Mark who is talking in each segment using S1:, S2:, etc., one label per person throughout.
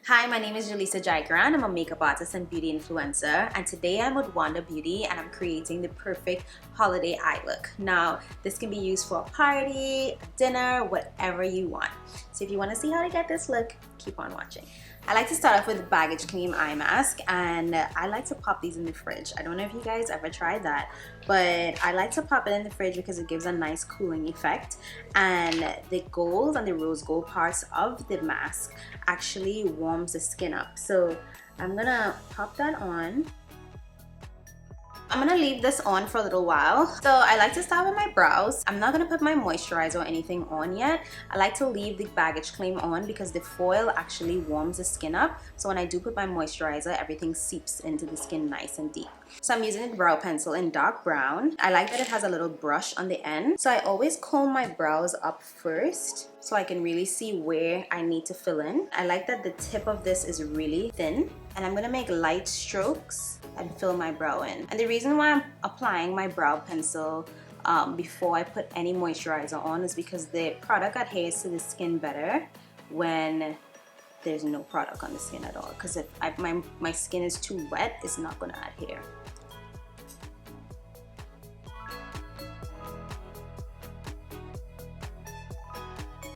S1: Hi, my name is Julissa Jaigaran. I'm a makeup artist and beauty influencer, and today I'm with Wanda Beauty and I'm creating the perfect holiday eye look. Now, this can be used for a party, a dinner, whatever you want. So if you want to see how to get this look, keep on watching. I like to start off with the Baggage Cream eye mask, and I like to pop these in the fridge. I don't know if you guys ever tried that, but I like to pop it in the fridge because it gives a nice cooling effect, and the gold and the rose gold parts of the mask actually warms the skin up. So I'm gonna pop that on. I'm gonna leave this on for a little while. So I like to start with my brows. I'm not gonna put my moisturizer or anything on yet. I like to leave the Baggage Cream on because the foil actually warms the skin up. So when I do put my moisturizer, everything seeps into the skin nice and deep. So I'm using the brow pencil in dark brown. I like that it has a little brush on the end. So I always comb my brows up first so I can really see where I need to fill in. I like that the tip of this is really thin, and I'm gonna make light strokes and fill my brow in. And the reason why I'm applying my brow pencil before I put any moisturizer on is because the product adheres to the skin better when there's no product on the skin at all. Because if my skin is too wet, it's not gonna adhere.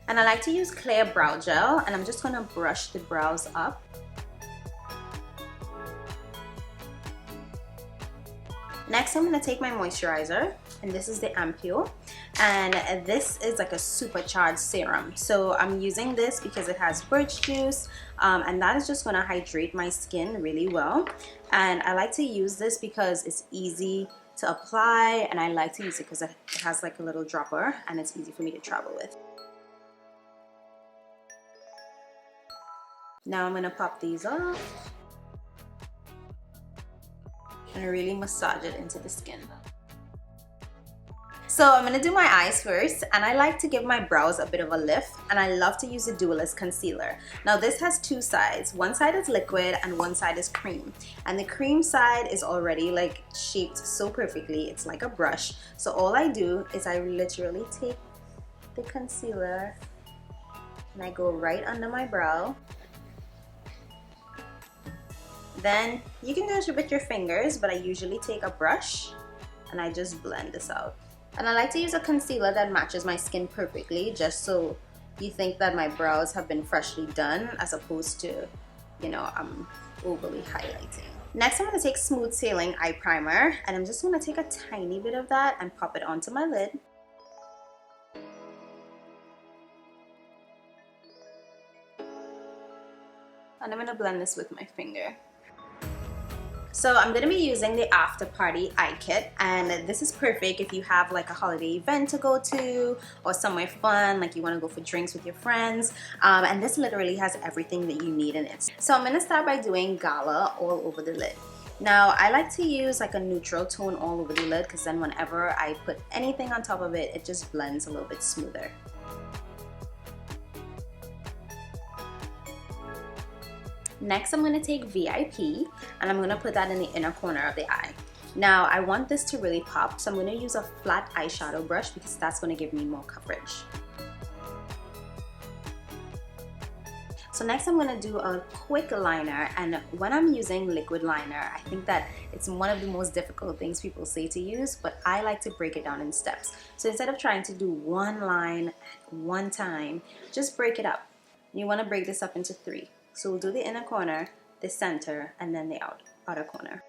S1: And I like to use clear brow gel, and I'm just gonna brush the brows up. Next, I'm gonna take my moisturizer, and this is the AMPOULE, and this is like a supercharged serum. So I'm using this because it has birch juice, and that is just gonna hydrate my skin really well. And I like to use this because it's easy to apply, and I like to use it because it has like a little dropper, and it's easy for me to travel with. Now I'm gonna pop these off and really massage it into the skin. So I'm gonna do my eyes first, and I like to give my brows a bit of a lift, and I love to use the DUALIST concealer. Now this has two sides. One side is liquid and one side is cream. And the cream side is already like shaped so perfectly, it's like a brush. So all I do is I literally take the concealer and I go right under my brow. Then you can do it with your fingers, but I usually take a brush and I just blend this out. And I like to use a concealer that matches my skin perfectly, just so you think that my brows have been freshly done, as opposed to, you know, I'm overly highlighting. Next, I'm going to take Smooth Sailing Eye Primer, and I'm just going to take a tiny bit of that and pop it onto my lid. And I'm going to blend this with my finger. So I'm going to be using the After Party Eye Kit, and this is perfect if you have like a holiday event to go to or somewhere fun, like you want to go for drinks with your friends, and this literally has everything that you need in it. So I'm going to start by doing Gala all over the lid. Now I like to use like a neutral tone all over the lid, because then whenever I put anything on top of it, it just blends a little bit smoother. Next, I'm going to take VIP, and I'm going to put that in the inner corner of the eye. Now, I want this to really pop, so I'm going to use a flat eyeshadow brush because that's going to give me more coverage. So next, I'm going to do a quick liner, and when I'm using liquid liner, I think that it's one of the most difficult things people say to use, but I like to break it down in steps. So instead of trying to do one line at one time, just break it up. You want to break this up into 3. So we'll do the inner corner, the center, and then the outer corner.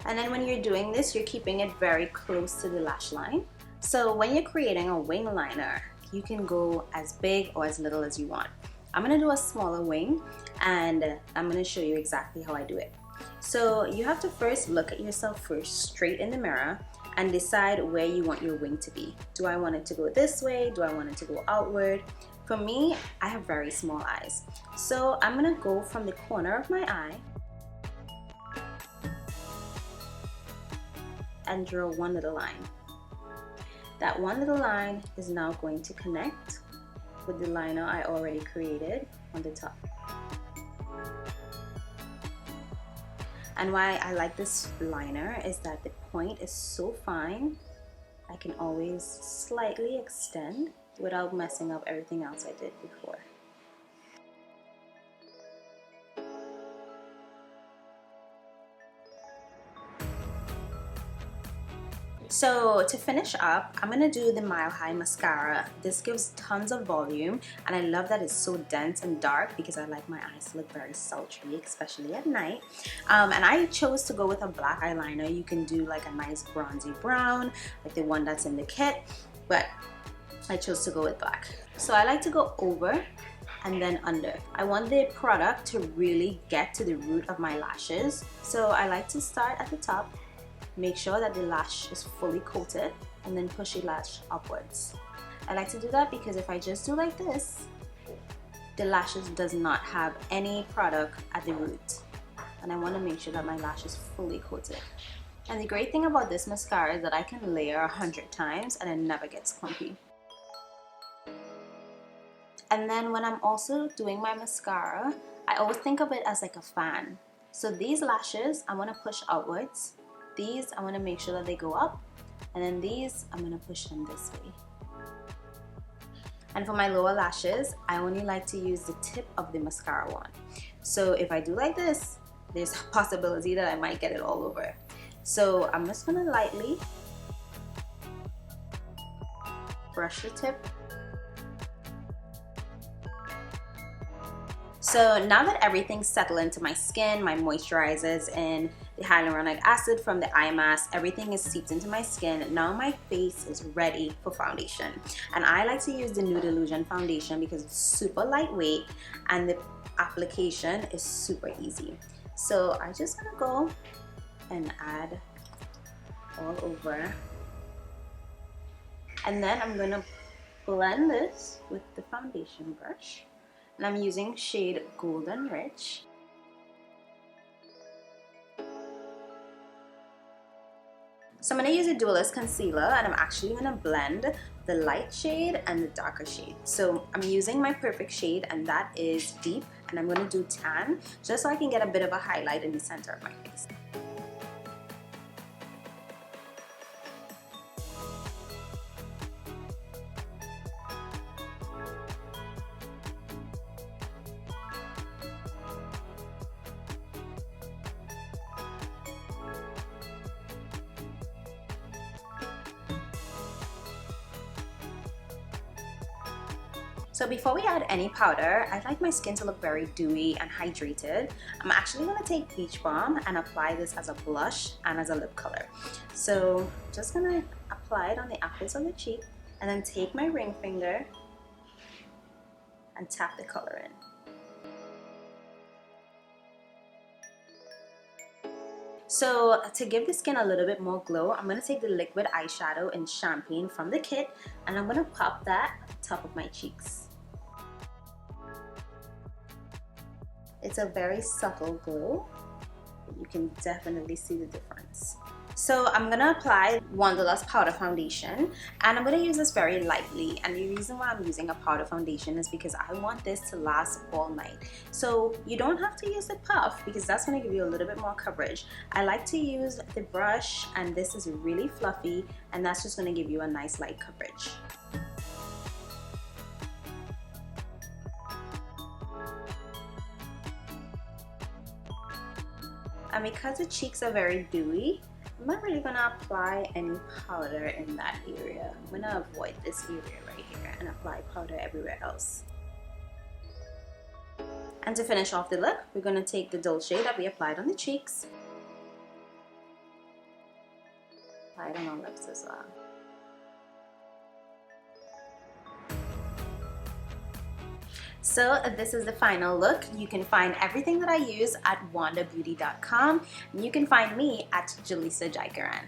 S1: And then when you're doing this, you're keeping it very close to the lash line. So when you're creating a wing liner, you can go as big or as little as you want. I'm going to do a smaller wing, and I'm going to show you exactly how I do it. So you have to first look at yourself first straight in the mirror and decide where you want your wing to be. Do I want it to go this way? Do I want it to go outward? For me, I have very small eyes. So I'm gonna go from the corner of my eye and draw one little line. That one little line is now going to connect with the liner I already created on the top. And why I like this liner is that the point is so fine, I can always slightly extend without messing up everything else I did before. So to finish up, I'm going to do the Mile High Mascara. This gives tons of volume, and I love that it's so dense and dark because I like my eyes to look very sultry, especially at night. And I chose to go with a black eyeliner. You can do like a nice bronzy brown, like the one that's in the kit, but I chose to go with black. So I like to go over and then under. I want the product to really get to the root of my lashes. So I like to start at the top, make sure that the lash is fully coated, and then push the lash upwards. I like to do that because if I just do like this, the lashes does not have any product at the root. And I want to make sure that my lash is fully coated. And the great thing about this mascara is that I can layer 100 times and it never gets clumpy. And then when I'm also doing my mascara, I always think of it as like a fan. So these lashes, I want to push outwards. These, I want to make sure that they go up, and then these, I'm going to push them this way. And for my lower lashes, I only like to use the tip of the mascara wand. So if I do like this, there's a possibility that I might get it all over. So I'm just going to lightly brush the tip. So now that everything's settled into my skin, my moisturizers and the hyaluronic acid from the eye mask, everything is seeped into my skin. Now my face is ready for foundation. And I like to use the Nude Illusion foundation because it's super lightweight and the application is super easy. So I just gonna go and add all over. And then I'm gonna blend this with the foundation brush. And I'm using shade Golden Rich. So I'm going to use a Dualist concealer, and I'm actually going to blend the light shade and the darker shade. So I'm using my perfect shade, and that is deep, and I'm going to do tan just so I can get a bit of a highlight in the center of my face. So before we add any powder, I like my skin to look very dewy and hydrated. I'm actually going to take Beach Balm and apply this as a blush and as a lip color. So just going to apply it on the apples of the cheek and then take my ring finger and tap the color in. So to give the skin a little bit more glow, I'm going to take the liquid eyeshadow in Champagne from the kit, and I'm going to pop that on top of my cheeks. It's a very subtle glow, but you can definitely see the difference. So I'm going to apply Wanderlust powder foundation, and I'm going to use this very lightly, and the reason why I'm using a powder foundation is because I want this to last all night. So you don't have to use the puff because that's going to give you a little bit more coverage. I like to use the brush, and this is really fluffy, and that's just going to give you a nice light coverage. And because the cheeks are very dewy, I'm not really going to apply any powder in that area. I'm going to avoid this area right here and apply powder everywhere else. And to finish off the look, we're going to take the Dulce that we applied on the cheeks. Apply it on our lips as well. So this is the final look. You can find everything that I use at wandabeauty.com, and you can find me at Jalisa Jaikaran.